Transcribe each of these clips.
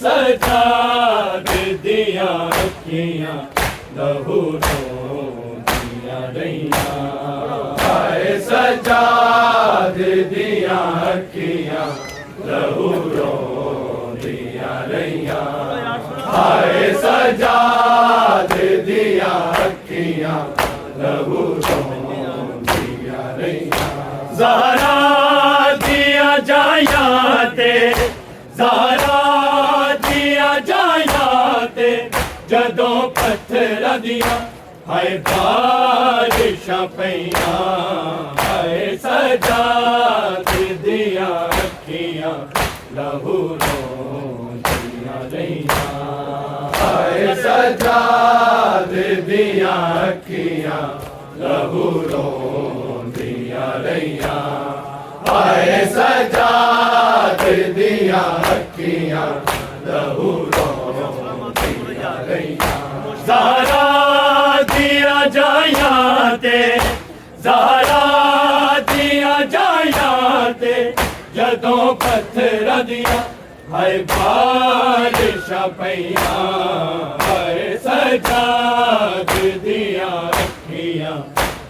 सजाद दिया अखियां लहू रोंदियां रहियां हाय सजाद दिया अखियां लहू रोंदियां रहियां हाय सजाद दिया अखियां लहू रोंदियां रहियां ज़हरा दिया जाया ते ज़हरा दिया जाया ते जदों पत्थर दिया हाय बारिशां पईयां हाय सजाद दिया अखियां लहू रोंदियां रहियां हाय सजाद दिया अखियां लहू रोंदियां रहियां हाय सजाद दिया अखियां लहू रोंदियां रहियां ज़हरा दिया जाया ते ज़हरा दिया जाया ते जदों पत्थर दिया हाय बारिशां पईयां हाय सजाद दिया अखियां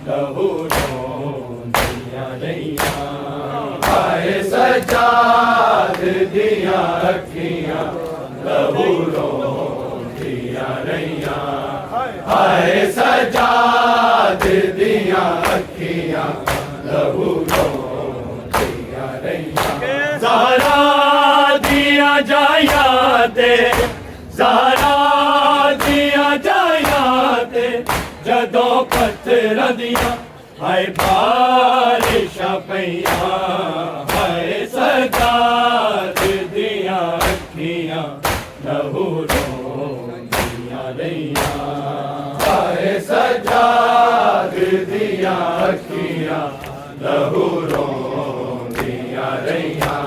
लहू रोंदियां रहियां हाय सजाद दिया अखियां लहू रोंदियां रहियां हाय सजाद दिया अखियां लहू रोंदियां रहियां ज़हरा दिया जाया ते ज़हरा दिया जाया ते जदों पत्थर दिया हाय बारिशां पईयां हाय सजाद दिया अखियां लहू रोंदियां रहियां हाय सजाद दिया अखियां लहू रोंदियां रहियां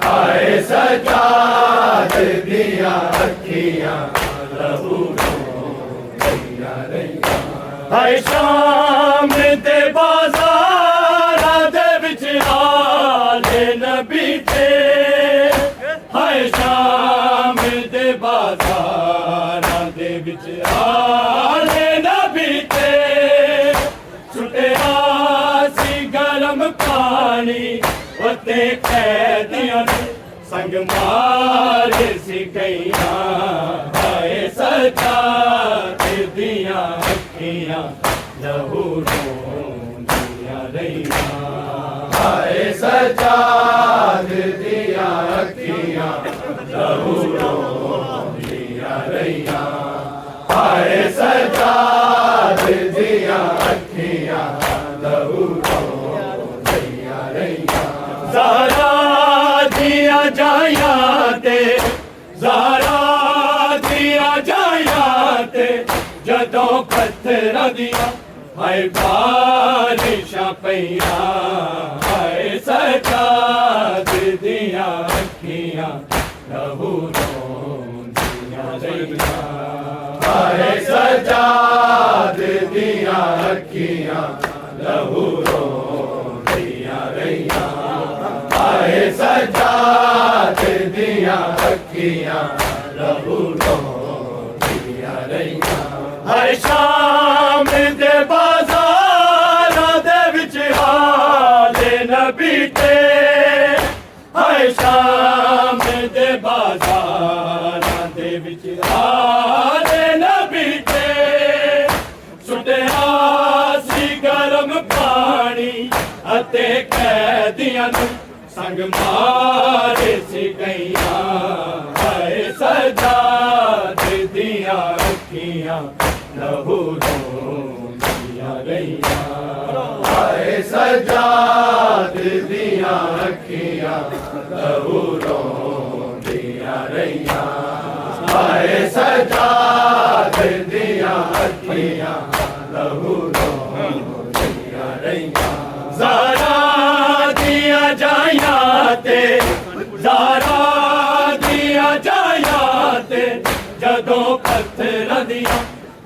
हाय सजाद दिया अखियां लहू रोंदियां रहियां हाय शाम दे बाज़ारां दे विच आले नबी ते हाय शाम दे बाज़ारां दे विच आले नबी ते सुटिया सी गरम पानी उते कैदियां संग मारे सी गईयां हाय सजाद दिया अखियां लहू रोंदियां रहियां हाय सजाद दिया अखियां लहू रोंदियां रहियां हाय सजाद दिया अखियां लहू रोंदियां रहियां ज़हरा दिया जाया ते ज़हरा दिया जाया ते जदों पत्थर दिया हाय बारिशां पईयां हाय सजाद दिया अखियां लहू रोंदियां रहियां हाय सजाद दिया अखियां लहू रोंदियां रहियां हाय सजाद दिया अखियां लहू रोंदियां रहियां हाय शाम दे बाज़ारां दे विच आले नबी ते हाय शाम दे बाज़ारां दे विच आले नबी ते सुटिया सी गरम पानी अते कैदियां संग मारे सी गईयां हाय सजाद दिया अखियां लहू रोंदियां रहियां हाय सजाद दिया अखियां लहू रोंदियां रहियां हाय सजाद दिया अखियां लहू रोंदियां रहियां ज़हरा दिया जाया ते ज़हरा दिया जाया ते जदों पत्थर दिया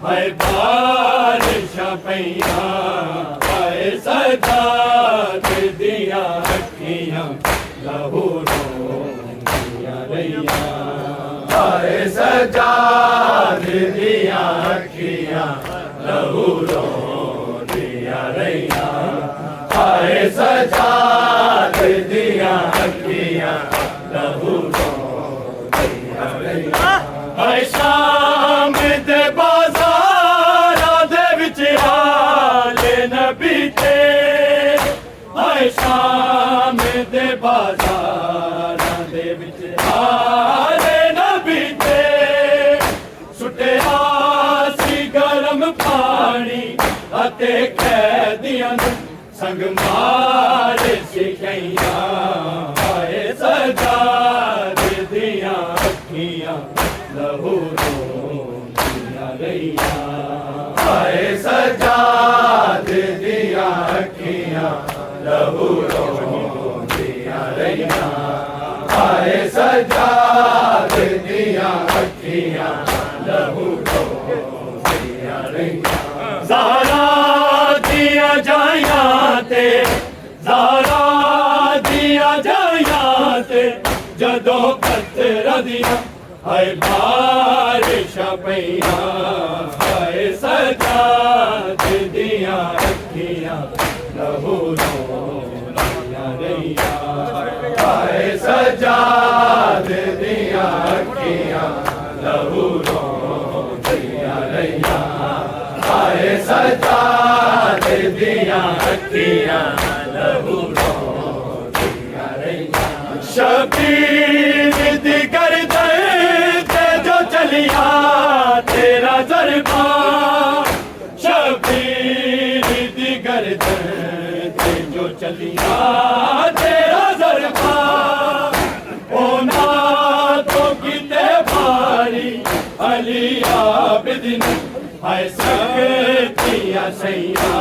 हाय बारिशां पईयां हाय सजाद दिया अखियां लहू रोंदियां रहियां हाय सजाद दिया अखियां लहू रोंदिया रहिया हाय सजाद दिया अखियां लहू रोंदिया रहिया हाय शाम दे बाज़ारां दे विच आले नबी ते हाय शाम दे बाज़ारां दे विच आले नबी ते सुटिया सी गरम पानी अते कैदियां संग मारे सिखैया हाय सजाद दिया अखियां लहू रोंदिया रहिया हाय सजाद दिया अखियां लहू रोंदिया रहिया हाय सजाद दिया अखियां लहू रोंदिया रहिया ज़हरा दिया जाया ते ज़हरा दिया जाया ते जदों पत्थर दिया हाय बारिश पईया हाय सजाद दिया अखियां लहू रोंदिया रहिया हाय सजाद दिया अखियां लहू रोंदिया रहिया हाय सजाद दिया अखियां लहू रोंदिया रहिया शबीर दी गर्दन ते जो चलिया तेरा ज़रबा शबीर दी गर्दन ते जो चलिया तेरा ज़रबा ओना तो किते भारी अली आबिदीन हाय सकतिया सैया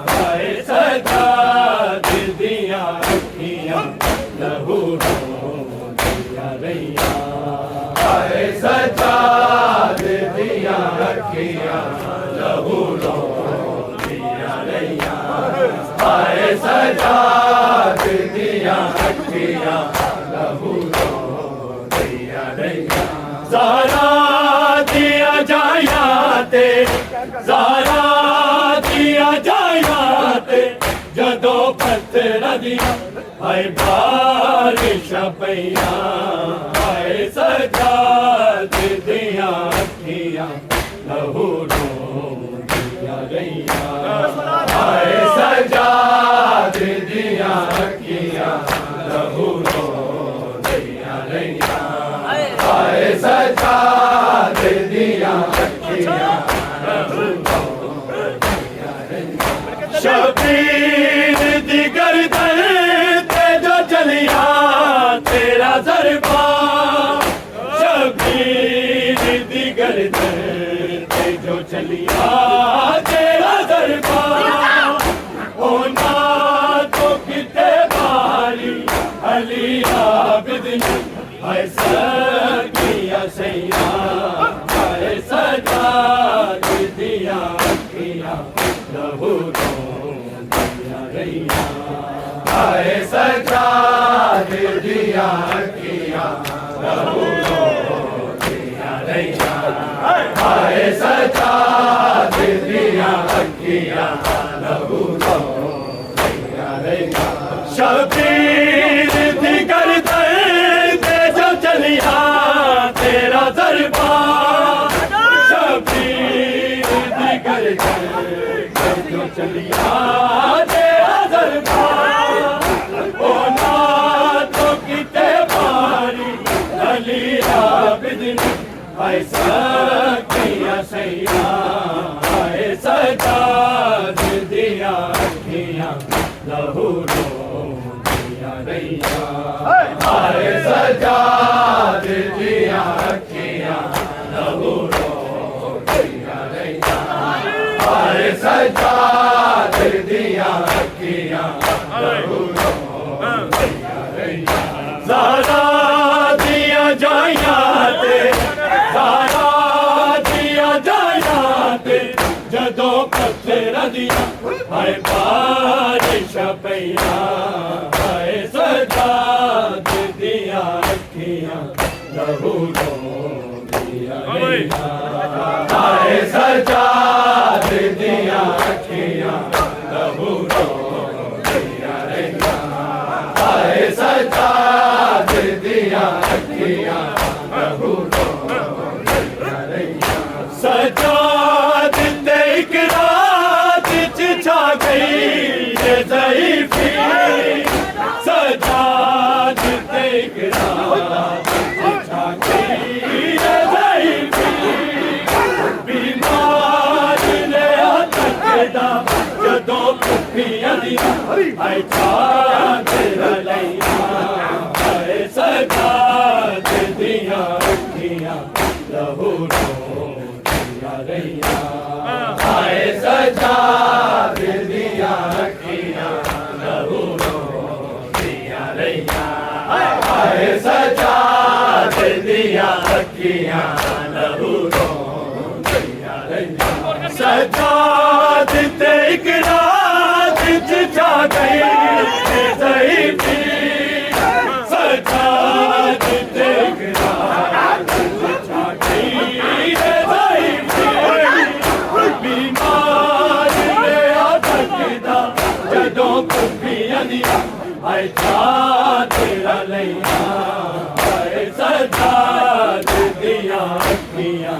हाय सजाद दिया अखियां लहू रोंदिया रहिया हाय सजाद दिया अखियां लहू रोंदिया रहिया हाय सजाद दिया अखियां लहू रोंदिया रहिया ज़हरा दिया जाया ते ज़हरा दिया जाया ते जदों पत्थर दिया हाय बारिश पईया हाय सजाद दिया अखियां लहू रोंदिया रहिया हाय सजाद दिया अखियां लहू रोंदिया रहिया हाय सजाद दिया अखियां लहू रोंदिया रहिया शबीर दी गर्दन ते जो चलिया तेरा ज़रबा शबीर दी गर्दन ते जो चलिया तेरा ज़रबा ओना तो किते भारी अली आबिदीन हाय सकिया सैया हाय सजाद दिया अखियां लहू रोंदिया रहिया हाय सजाद दिया अखियां लहू रोंदिया रहिया हाय सजाद दिया अखियां लहू रोंदिया रहिया शबीर दी गर्दन ते जो चलिया तेरा ज़रबा शबीर दी गर्दन ते जो चलिया तेरा ज़रबा ओना तो किते भारी अली आबिदीन हाय सकिया सैया हाय सजाद दिया अखियां लहू रोंदिया रहिया हाय सजाद दिया अखियां लहू रोंदिया रहिया हाय सजाद दिया अखियां लहू रोंदिया रहिया ज़हरा दिया जाया ते ज़हरा दिया जाया ते जदों पत्थर दिया हाय बारिश पईया हाय सजाद दिया अखियां लहू रोंदियां रहियां हाय सजाद दियां अखियां लहू रोंदियां रहियां हाय सजाद दियां अखियां लहू रोंदियां रहियां सजाद ते इक रात च छा गई ये ज़ईफ़ी सजाद ते इक रात च छा गई ये ज़ईफ़ी बीमार ने तकदा जदों भुखियां दियां हाय चादर लईयां हाय सजाद दियां अखियां लहू रोंदियां रहियां हाय सजाद दियां अखियां लहू रोंदियां रहियां हाय सजाद दियां अखियां लहू रोंदियां रहियां सजाद ते इक रात च छा गई ये ज़ईफ़ी सजाद ते इक रात च छा गई ये ज़ईफ़ी बीमार ने तकदा जदों भुखियां दियां हाय चादर लईयां हाय सजाद दियां अखियां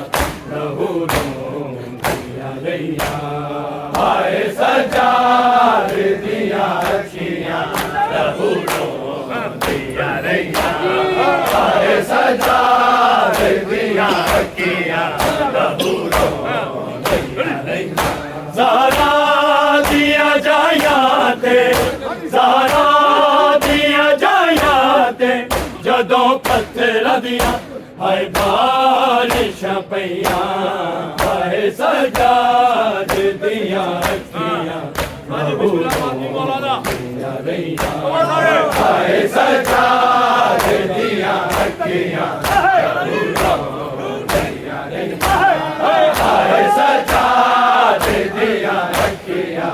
लहू रोंदियां रहियां हाय सजाद दियां अखियां लहू रोंदियां रहियां हाय सजाद दियां अखियां लहू रोंदियां रहियां ज़ारा दिया जाया ते ज़ारा दिया जाया ते जदों पत्थर दियां हाय बारिशां पईयां हाय सजाद दियां अखियां लहू रोंदियां रहियां हाय सजाद दियां अखियां लहू रोंदियां रहियां हाय सजाद दियां अखियां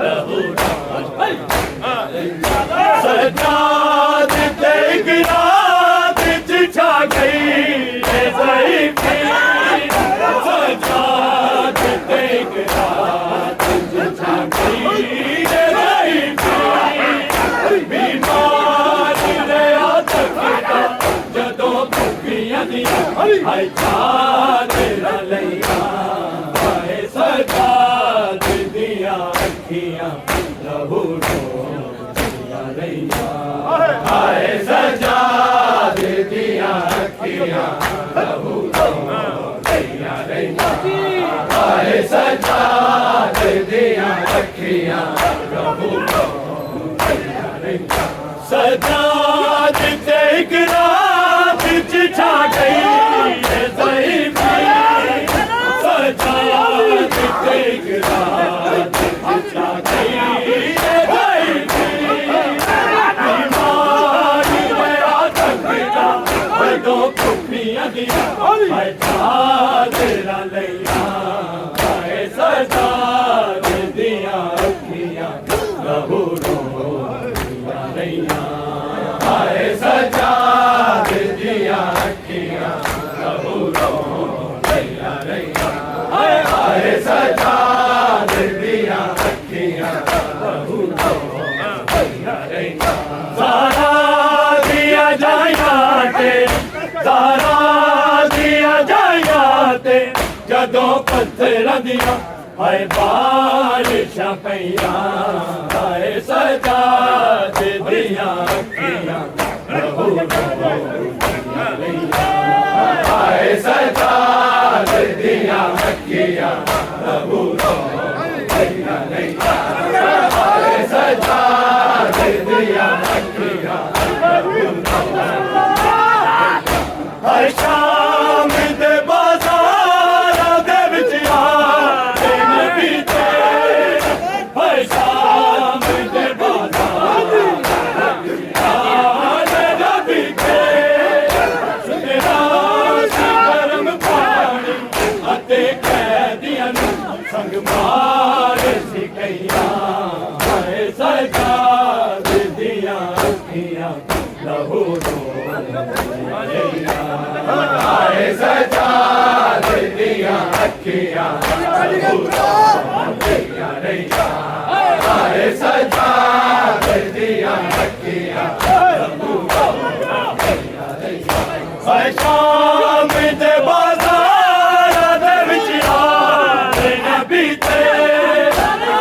लहू रोंदियां रहियां सजाद ते इक रात च छा गई ये ज़ईफ़ी सजाद ते इक रात च छा गई ये ज़ईफ़ी बीमार ने तकदा जदों भुखियां दियां हाय चादर लईयां हाय सजाद दियां अखियां लहू रोंदियां रहियां हाय सजाद दियां अखियां लहू रोंदियां रहियां हाय सजाद दियां अखियां लहू रोंदियां रहियां सजाद ते इक रात च छा गई ये ज़ईफ़ी सजाद ते इक रात च छा गई ये ज़ईफ़ी बीमार ने तकदा जदों भुखियां दियां हाय चादर लईयां हाय सजाद दियां अखियां लहू रोंदियां रहियां हाय सजाद दियां अखियां लहू रोंदियां रहियां हाय सजाद दियां अखियां लहू रोंदियां रहियां ज़ारा दिया जाया ते ज़ारा दिया जाया ते जदों पत्थर दियां हाय बारिशां पईयां हाय सजाद दियां अखियां लहू रोंदियां रहियां हाय सजाद दियां अखियां लहू रोंदियां रहियां हाय सजाद दियां अखियां लहू रोंदियां हाय शाम दे बाज़ारां दे विच आए नबी ते हाय शाम दे बाज़ारां दे विच आए नबी ते तेरा गरम पानी अते कैदियां नूं संग मार सिकैया हाय सजाद दियां अखियां लहू रोंदियां रहियां सजाद दिया अखियां दिया रैया हाय सजाद दिया अखियां शाम दे बाजार दे विच आए नबी ते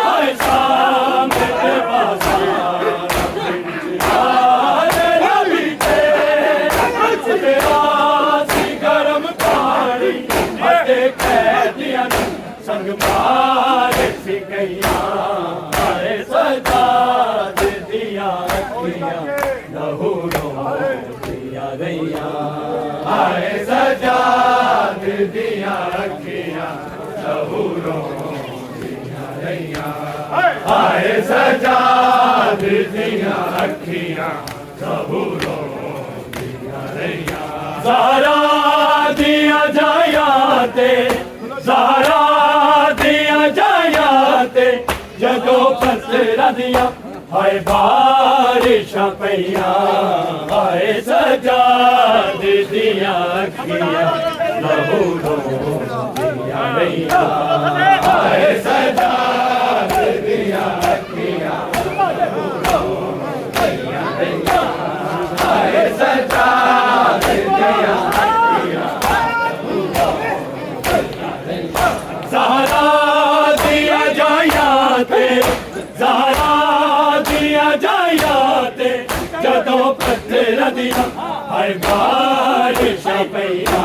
हाय शाम दे बाजार दे विच आए नबी ते सी गरम पानी अते कैदियां संग मार सी गईया हाय सजाद दिया अखियां लहू दिया गईया हाय सजाद दिया अखियां लहू दिया गईया हाय सजाद दिया अखियां लहू दिया गईया ज़हरा दिया जायाते ज़हरा दिया जायाते जदों पसरा दिया हाय बारिशां पईयां हाय सजाद दिया अखियां लहू दिया रैया हाय सजाद दिया अखियां लहू दिया रैया हाय सजाद दिया अखियां ज़हरा दिया जायाते ज़हरा दिया जायाते जदों पत्थर दिया हाय बारिशां पईयां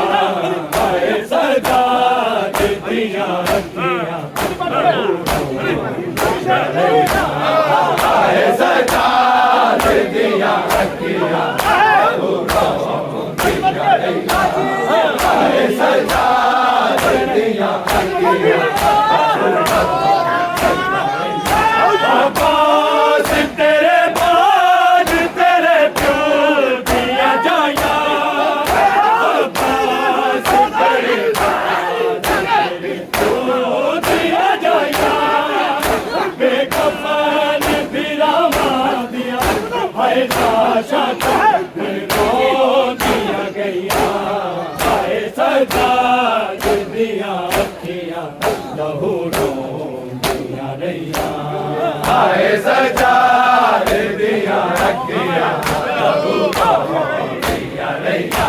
हाय सजाद दिया अखियां हाय सजाद दिया अखियां हाय सजाद दिया अखियां अब्बास तेरे बाद तेरे प्यो दिया जाया अब्बास तेरे बाद तेरे प्यो दिया जाया बेकफन बिरामा दिया हाय लाशा रो दिया गया हाय सजाद दिया अखियां लहू दिया रैया हाय सजाद दिया अखियां लहू दिया रैया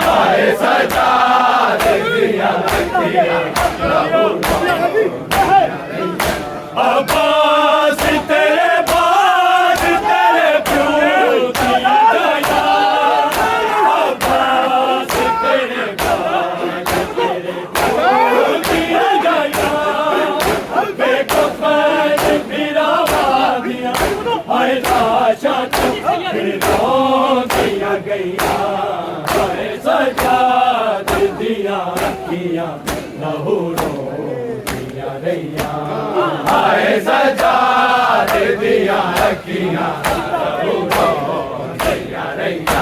हाय सजाद दिया अखियां लहू दिया रैया अब्बास तेरे बाद तेरे प्यो दिया जाया अब्बास तेरे बाद तेरे प्यो दिया जाया बेकफन बिरामा दिया हाय लाशा रो दिया गया हाय सजाद दिया अखियां लहू दिया रैया हाय सजाद दिया अखियां लहू दिया रैया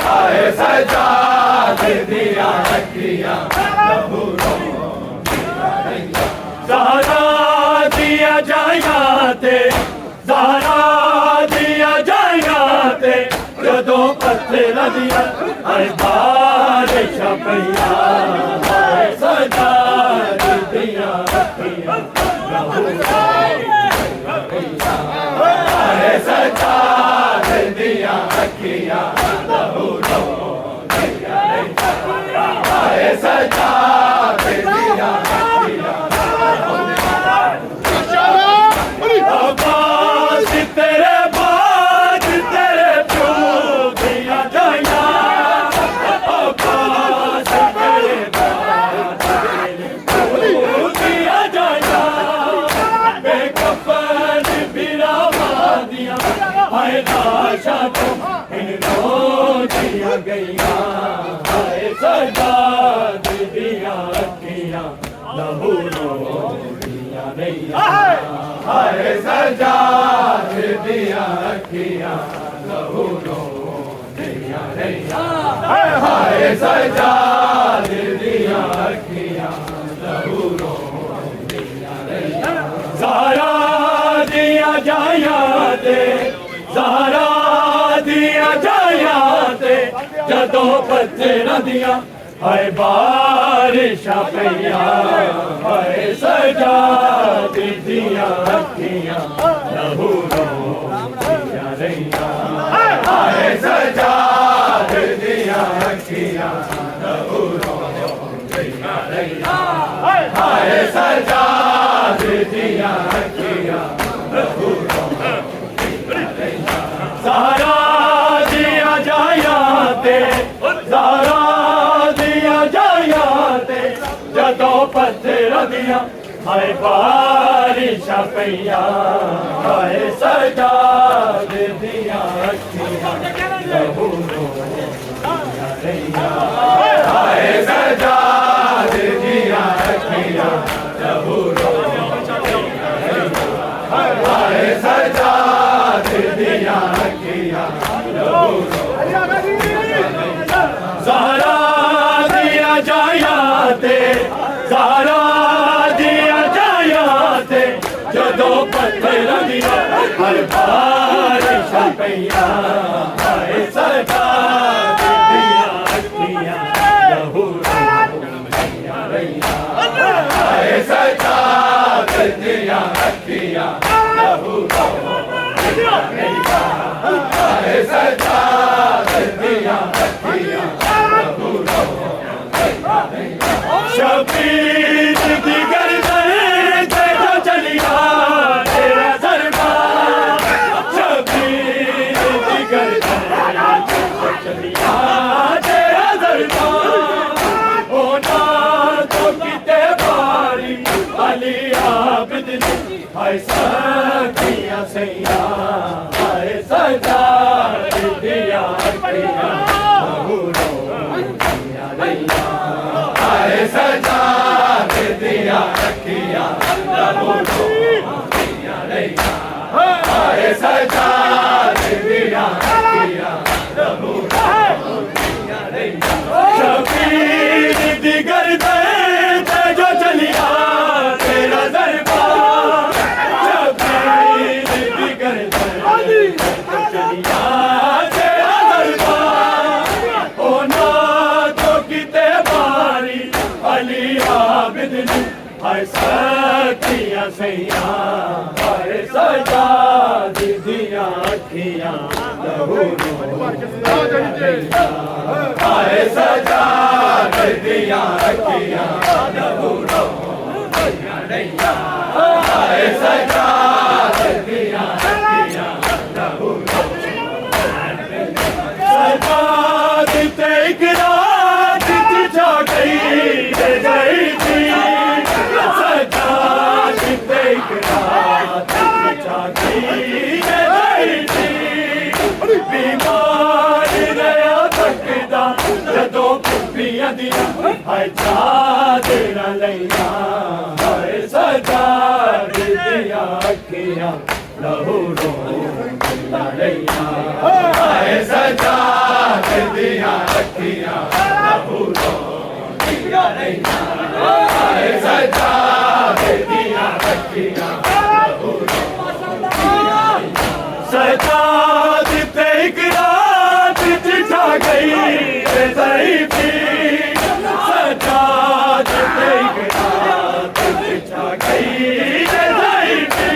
हाय सजाद दिया अखियां लहू दिया रैया ज़हरा दिया जायाते ज़हरा दिया जायाते जदों पत्थर दिया हाय बारिशां पईयां हाय सजाद दिया अखियां लहू दिया रैया हाय सजाद दिया अखियां लहू दिया रैया हाय सजाद दिया अखियां अब्बास तेरे बाद तेरे प्यो दिया जाया अब्बास तेरे बाद तेरे प्यो दिया जाया बेकफन बिरामा दिया हाय लाशा रो दिया गया हाय सजाद दिया अखियां लहू दिया रैया हाय सजाद दिया अखियां लहू दिया रैया हाय सजाद दिया अखियां लहू दिया रैया ज़हरा दिया जायाते ज़हरा दिया जायाते जदों पत्थर दिया हाय बारिशां पईयां हाय सजा दित्तियां अखियां लहू रोंदियां रहियां हाय सजा दित्तियां अखियां लहू रोंदियां रहियां हाय सजा दित्तियां अखियां लहू रोंदियां रहियां ज़हरा दिया जाया ते ज़हरा दिया जाया ते जदों पत्थर दियां हाय बारिशां पईयां हाय सजा दित्तियां अखियां लहू रोंदियां रहियां हाय सजा दित्तियां अखियां लहू रोंदियां रहियां हाय सजा दित्तियां अखियां लहू ज़हरा दिया जाया ते ज़हरा दिया जाया ते जदों पत्थर दियां हाय बारिशां पईयां हाय सजा दित्तियां अखियां लहू रोंदियां रहियां हाय सजा दित्तियां अखियां लहू रोंदियां रहियां हाय सजा दित्तियां अखियां लहू रोंदियां रहियां शबीर दी गर्दन ते जो चलिया तेरा दरबार शबीर दी गर्दन ते जो चलिया तेरा दरबार होना तो किते बारी अली आबिद हाय सखियां सैया हाय सजा दित्तियां अखियां लहू रोंदियां रहियां हाय सजा दित्तियां अखियां लहू रोंदियां रहियां हाय सजा दित्तियां अखियां लहू रोंदियां रहियां शबीर दी गर्दन ते जो चलिया तेरा दरबार शबीर दी गर्दन ते जो चलिया तेरा दरबार होना तो किते बारी अली आबिद हाय सखियां सैया हाय सजा दित्तियां अखियां लहू रोंदियां रहियां हाय सजा दित्तियां अखियां लहू रोंदियां रहियां हाय सजा दित्तियां अखियां लहू रोंदियां रहियां सजा दित्ते इक रात जा गई ते गई थी सजा दित्ते इक रात जा गई ते गई थी बीमार रहा तकदा जदों पुप्पियां दियां हाय चादरां लईयां हाय सजा दित्तियां अखियां लहू रोंदियां रहियां हाय सजा दित्तियां अखियां लहू रोंदियां रहियां हाय सजा दित्तियां अखियां लहू रोंदियां रहियां सजा दित्ते इक रात जा गई ते गई थी सजा दित्ते इक रात जा गई ते गई थी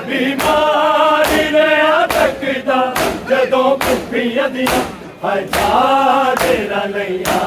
बीमार रहा तकदा जदों पुप्पियां दियां हाय चादरां लईयां